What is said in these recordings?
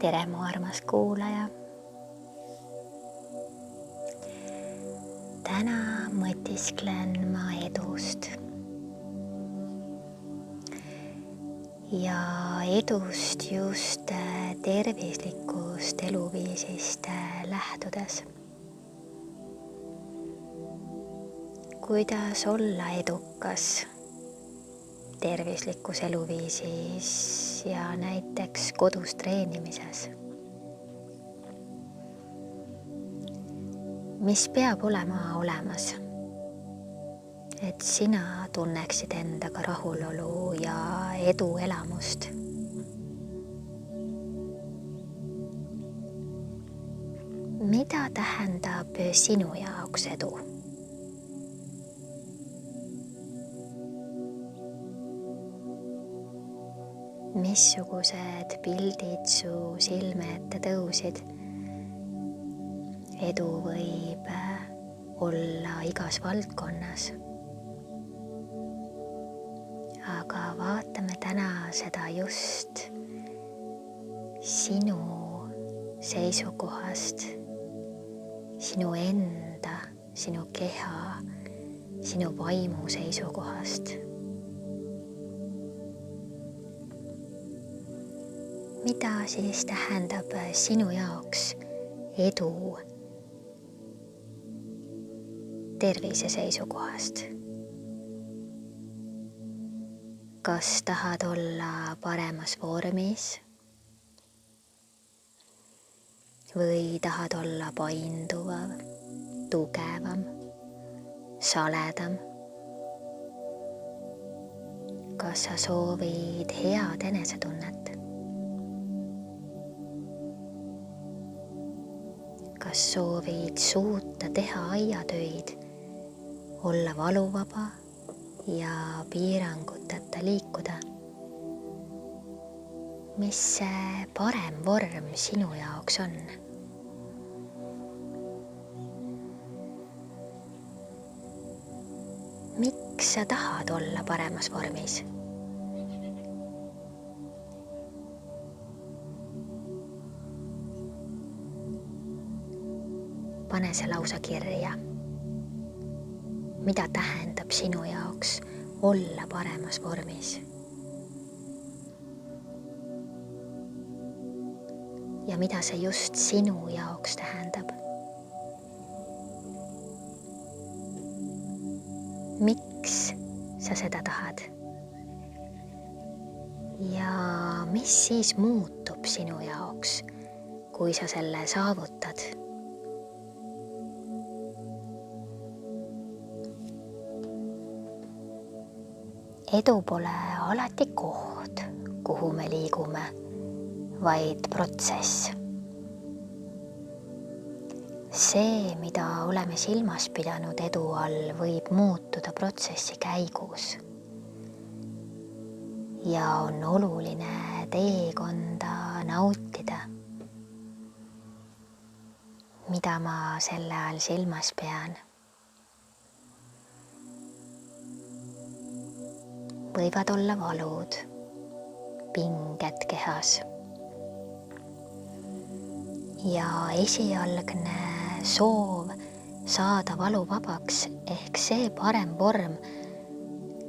tere, mu armas kuulaja. Täna mõtisklen ma edust. Ja edust just tervislikust eluviisist lähtudes. Kuidas olla edukas tervislikus eluviisis ja näiteks kodus treenimises? Mis peab olema olemas, et sina tunneksid endaga rahulolu ja eduelamust? Mida tähendab sinu jaoks edu? Missugused pildid su silme ette tõusid? Edu võib olla igas valdkonnas. Aga vaatame täna seda just sinu seisukohast, sinu enda, sinu keha, sinu vaimu seisukohast. Mida siis tähendab sinu jaoks edu tervise seisukohast? Kas tahad olla paremas vormis või tahad olla painduvam, tugevam, saledam? Kas sa soovid head enesetunnet? Kas soovid suuta teha aiatöid, olla valuvaba ja piiranguteta liikuda? Mis see parem vorm sinu jaoks on? Miks sa tahad olla paremas vormis? Pane see lausa kirja. Mida tähendab sinu jaoks olla paremas vormis? Ja mida see just sinu jaoks tähendab? Miks sa seda tahad? Ja mis siis muutub sinu jaoks, kui sa selle saavutad? Edu pole alati koht, kuhu me liigume, vaid protsess. See, mida oleme silmas pidanud edu all, võib muutuda protsessi käigus. Ja on oluline teekonda nautida. Mida ma selle all silmas pean? Võivad olla valud, pinged kehas. Ja esialgne soov saada valuvabaks ehk see parem vorm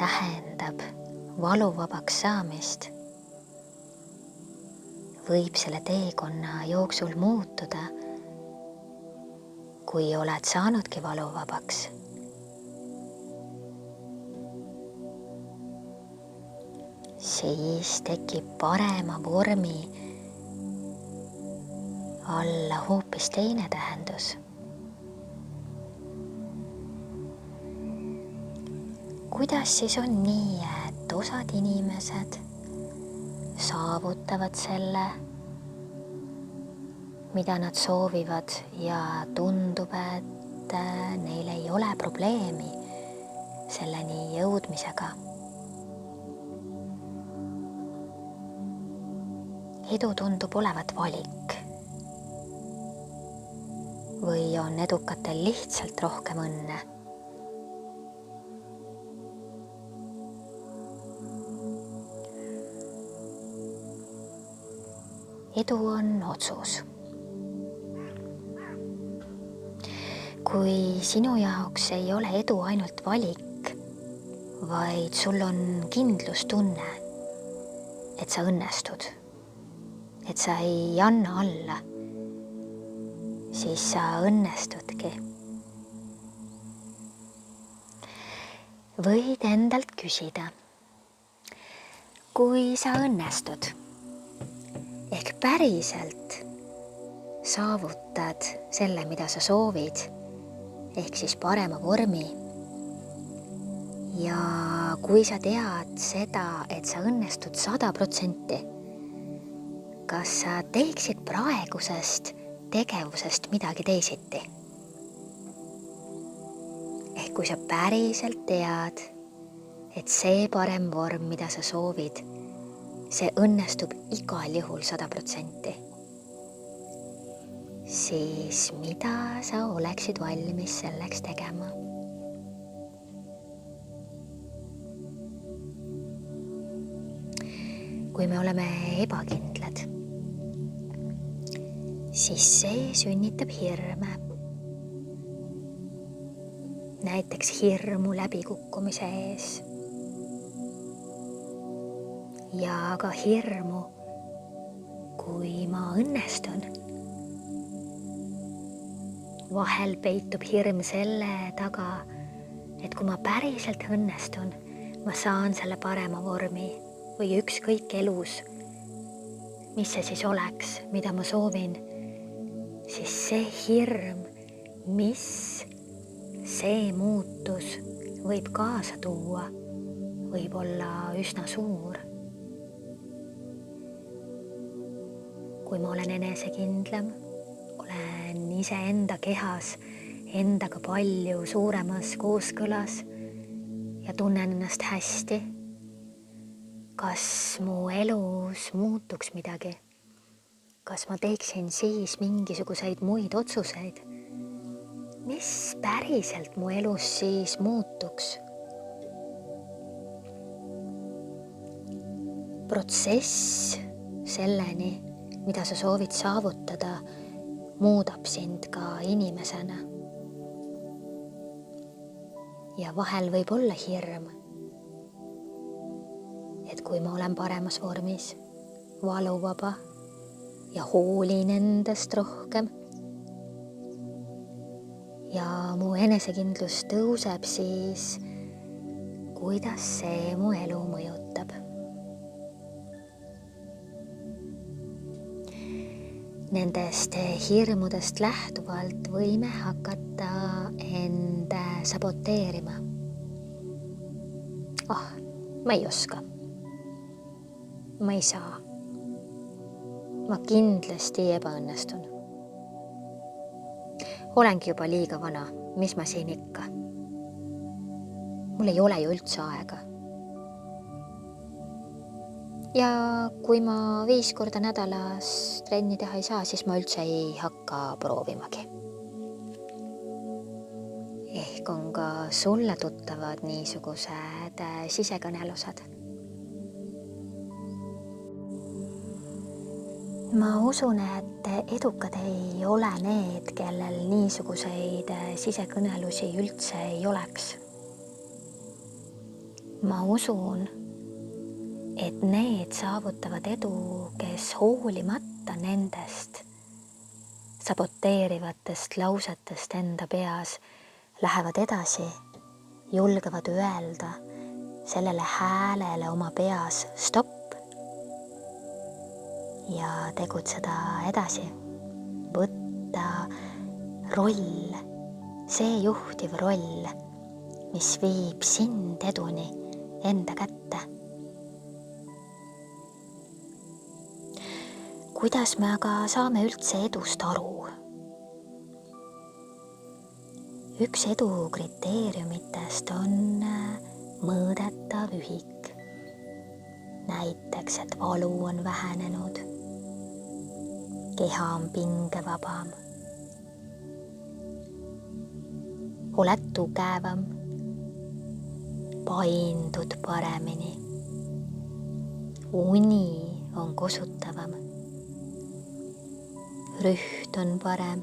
tähendab valuvabaks saamist. Võib selle teekonna jooksul muutuda, kui oled saanudki valuvabaks. Siis tekib parema vormi alla hoopis teine tähendus. Kuidas siis on nii, et osad inimesed saavutavad selle, mida nad soovivad ja tundub, et neil ei ole probleemi selleni jõudmisega? Edu tundub olevat valik. Või on edukatel lihtsalt rohkem õnne? edu on otsus. Kui sinu jaoks ei ole edu ainult valik, vaid sul on kindlustunne, et sa õnnestud, et sa ei anna alla, siis sa õnnestudki. Võid endalt küsida, kui sa õnnestud, ehk päriselt saavutad selle, mida sa soovid, ehk siis parema vormi. Ja kui sa tead seda, et sa õnnestud 100%, kas sa teeksid praegusest tegevusest midagi teisiti? Ehk kui sa päriselt tead, et see parem vorm, mida sa soovid, see õnnestub igal juhul 100%, siis mida sa oleksid valmis selleks tegema? Kui me oleme ebakindlad, siis see sünnitab hirme. Näiteks hirmu läbikukkumise ees. Ja ka hirmu, kui ma õnnestun. Vahel peitub hirm selle taga, et kui ma päriselt õnnestun, ma saan selle parema vormi või ükskõik elus, mis see siis oleks, mida ma soovin, siis see hirm, mis see muutus võib kaasa tuua, võib olla üsna suur. Kui ma olen enesekindlam, olen iseenda kehas, endaga palju suuremas kooskõlas ja tunnen ennast hästi, kas mu elus muutuks midagi? Kas ma teeksin siis mingisuguseid muid otsuseid? Mis päriselt mu elus siis muutuks? Protsess selleni, mida sa soovid saavutada, muudab sind ka inimesena. Ja vahel võib olla hirm, et kui ma olen paremas vormis, valuvaba ja hoolin endast rohkem ja mu enesekindlus tõuseb, siis kuidas see mu elu mõjutab. Nendest hirmudest lähtuvalt võime hakata end saboteerima. Ma ei oska. Ma ei saa. Ma kindlasti ebaõnnestun. Olengi juba liiga vana, mis ma siin ikka? Mul ei ole ju üldse aega. Ja kui ma 5 korda nädalas trenni teha ei saa, siis ma üldse ei hakka proovimagi. Ehk on ka sulle tuttavad niisugused sisekõnelused. Ma usun, et edukad ei ole need, kellel niisuguseid sisekõnelusi üldse ei oleks. Ma usun, et need saavutavad edu, kes hoolimata nendest saboteerivatest lausetest enda peas lähevad edasi, julgevad öelda sellele häälele oma peas stopp ja tegutseda edasi, võtta roll, see juhtiv roll, mis viib sind eduni enda kätte. Kuidas me aga saame üldse edust aru? Üks edu kriteeriumitest on mõõdetav ühik. Näiteks, et valu on vähenenud, keha on pingevabam, oled tugevam, paindud paremini, uni on kosutavam, rüht on parem,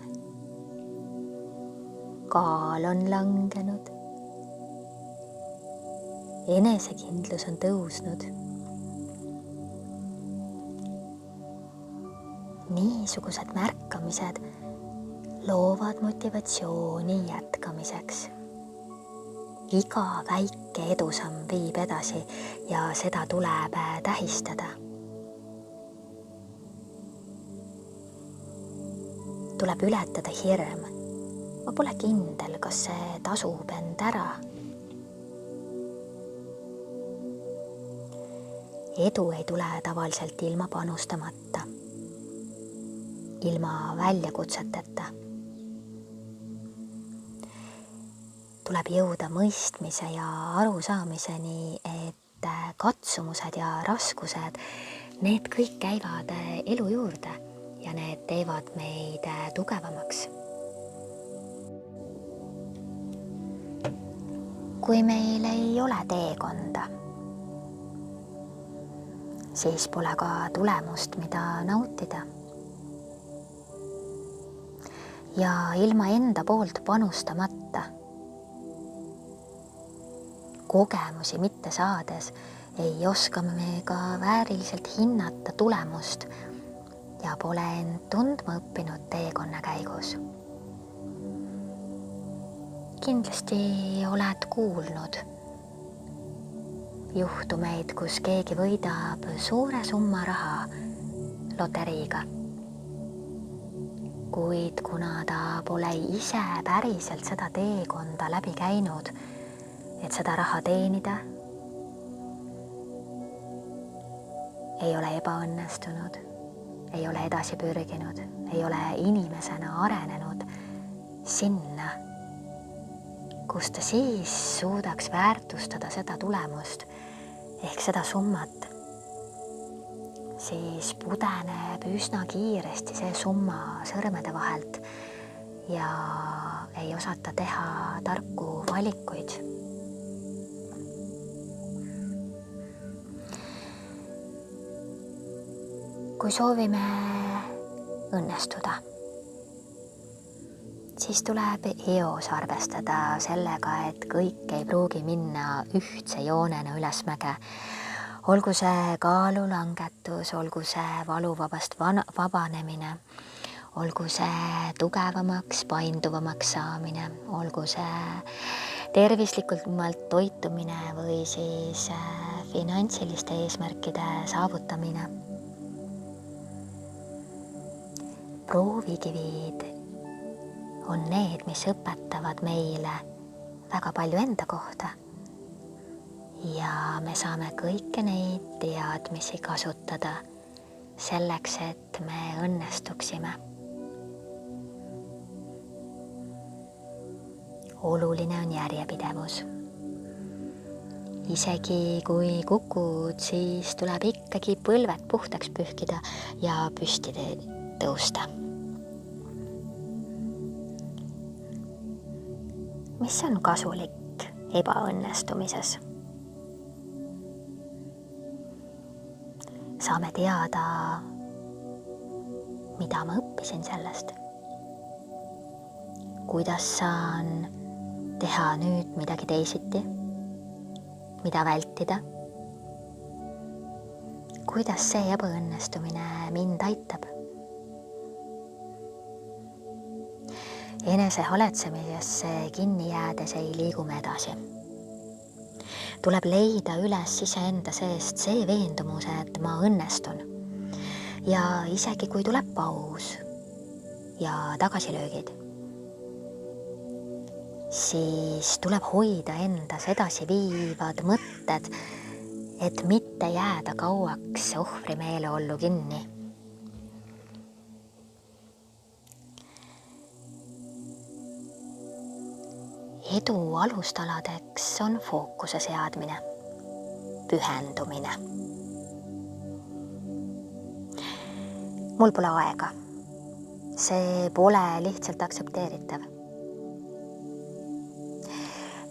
kaal on langenud, enesekindlus on tõusnud. Niisugused märkamised loovad motivatsiooni jätkamiseks. Iga väike edusamm viib edasi ja seda tuleb tähistada. Tuleb ületada hirm. Ma pole kindel, kas see tasub end ära. Edu ei tule tavaliselt ilma panustamata, ilma väljakutseteta. Tuleb jõuda mõistmise ja arusaamiseni, et katsumused ja raskused, need kõik käivad elu juurde ja need teevad meid tugevamaks. Kui meil ei ole teekonda, siis pole ka tulemust, mida nautida. Ja ilma enda poolt panustamata, kogemusi mitte saades, ei oska me ka vääriliselt hinnata tulemust ja pole end tundma õppinud teekonna käigus. Kindlasti oled kuulnud juhtumeid, kus keegi võidab suure summa raha loteriiga. Kuid kuna ta pole ise päriselt seda teekonda läbi käinud, et seda raha teenida, ei ole ebaõnnestunud, ei ole edasi pürginud, ei ole inimesena arenenud sinna, kus ta siis suudaks väärtustada seda tulemust ehk seda summat, siis pudeneb üsna kiiresti see summa sõrmede vahelt ja ei osata teha tarku valikuid. Kui soovime õnnestuda, siis tuleb eos arvestada sellega, et kõik ei pruugi minna ühtse joonena ülesmäge. Olgu see kaalulangetus, olgu see valuvabast vabanemine, olgu see tugevamaks, painduvamaks saamine, olgu see tervislikumalt toitumine või siis finantsiliste eesmärkide saavutamine. Proovikivid on need, mis õpetavad meile väga palju enda kohta ja me saame kõiki neid teadmisi kasutada selleks, et me õnnestuksime. Oluline on järjepidevus. Isegi kui kukud, siis tuleb ikkagi põlved puhtaks pühkida ja püsti tõusta. Mis on kasulik ebaõnnestumises? Saame teada, mida ma õppisin sellest. Kuidas saan teha nüüd midagi teisiti? Mida vältida? Kuidas see ebaõnnestumine mind aitab? Enese haletsemisesse kinni jäädes ei liigu me edasi. Tuleb leida üles iseenda seest see veendumus, et ma õnnestun. Ja isegi kui tuleb paus ja tagasilöögid, siis tuleb hoida endas edasi viivad mõtted, et mitte jääda kauaks ohvri meeleollu kinni. Edu alustaladeks on fookuse seadmine, pühendumine. Mul pole aega. See pole lihtsalt aktsepteeritav.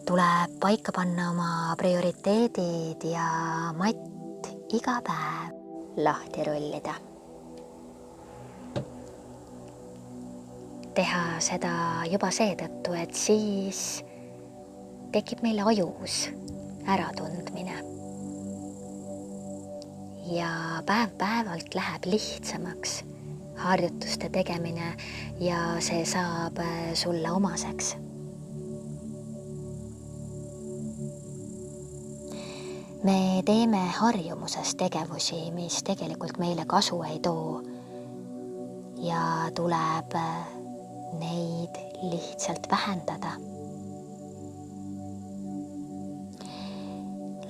Tuleb paika panna oma prioriteedid ja matt iga päev lahti rullida. teha seda juba seetõttu, et siis tekib meil ajus äratundmine. Ja päev-päevalt läheb lihtsamaks harjutuste tegemine ja see saab sulle omaseks. Me teeme harjumuses tegevusi, mis tegelikult meile kasu ei too ja tuleb neid lihtsalt vähendada.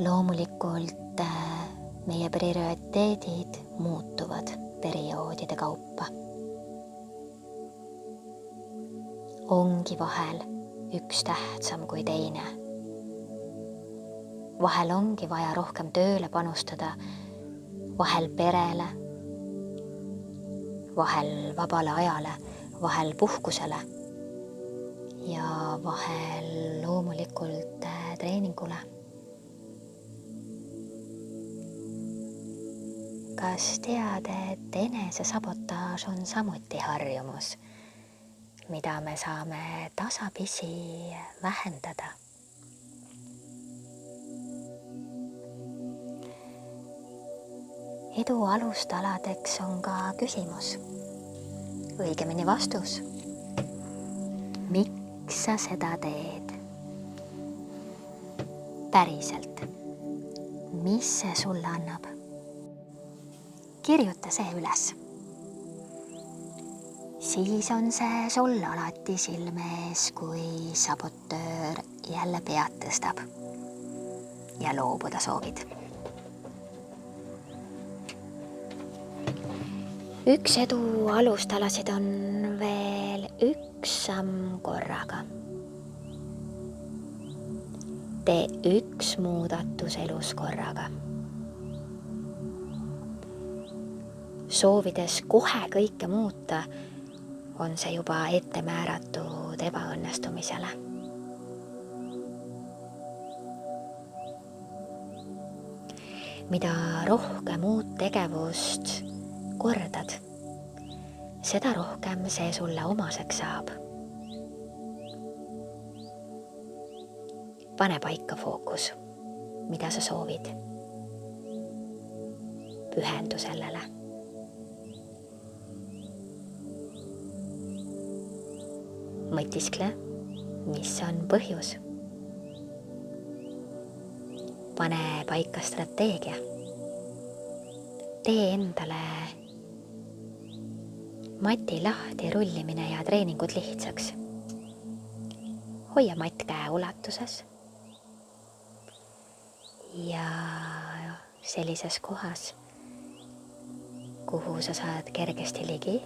Loomulikult meie prioriteedid muutuvad perioodide kaupa. Ongi vahel üks tähtsam kui teine. Vahel ongi vaja rohkem tööle panustada, vahel perele, vahel vabale ajale, vahel puhkusele ja vahel loomulikult treeningule. Kas tead, et enesesabotaaž on samuti harjumus, mida me saame tasapisi vähendada? Edu alustaladeks on ka küsimus, õigemini vastus. Miks sa seda teed? Päriselt, mis see sulle annab? Kirjuta see üles. Siis on see sul alati silme ees, kui sabotöör jälle pead tõstab ja loobuda soovid. Üks edu alustalasid on veel üks samm korraga. Tee üks muudatus elus korraga. Soovides kohe kõike muuta, on see juba ette määratud ebaõnnestumisele. Mida rohkem uut tegevust kordad, seda rohkem see sulle omaseks saab. Pane paika fookus, mida sa soovid. Pühendu sellele. Mõtiskle, mis on põhjus. Pane paika strateegia. Tee endale mati lahti rullimine ja treeningud lihtsaks. Hoia matt käe ulatuses ja sellises kohas, kuhu sa saad kergesti ligi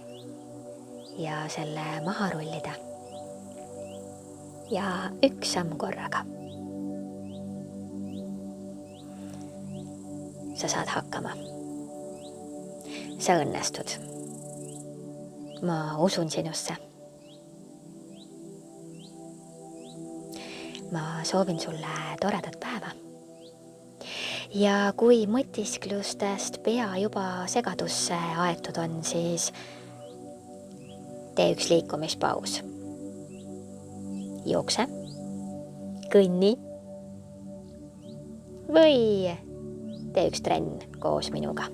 ja selle maha rullida. Ja üks samm korraga. Sa saad hakkama. Sa õnnestud. Ma usun sinusse. Ma soovin sulle toredat päeva. Ja kui mõtisklustest pea juba segadusse aetud on, siis tee üks liikumispaus. Jookse, kõnni või tee üks trenn koos minuga.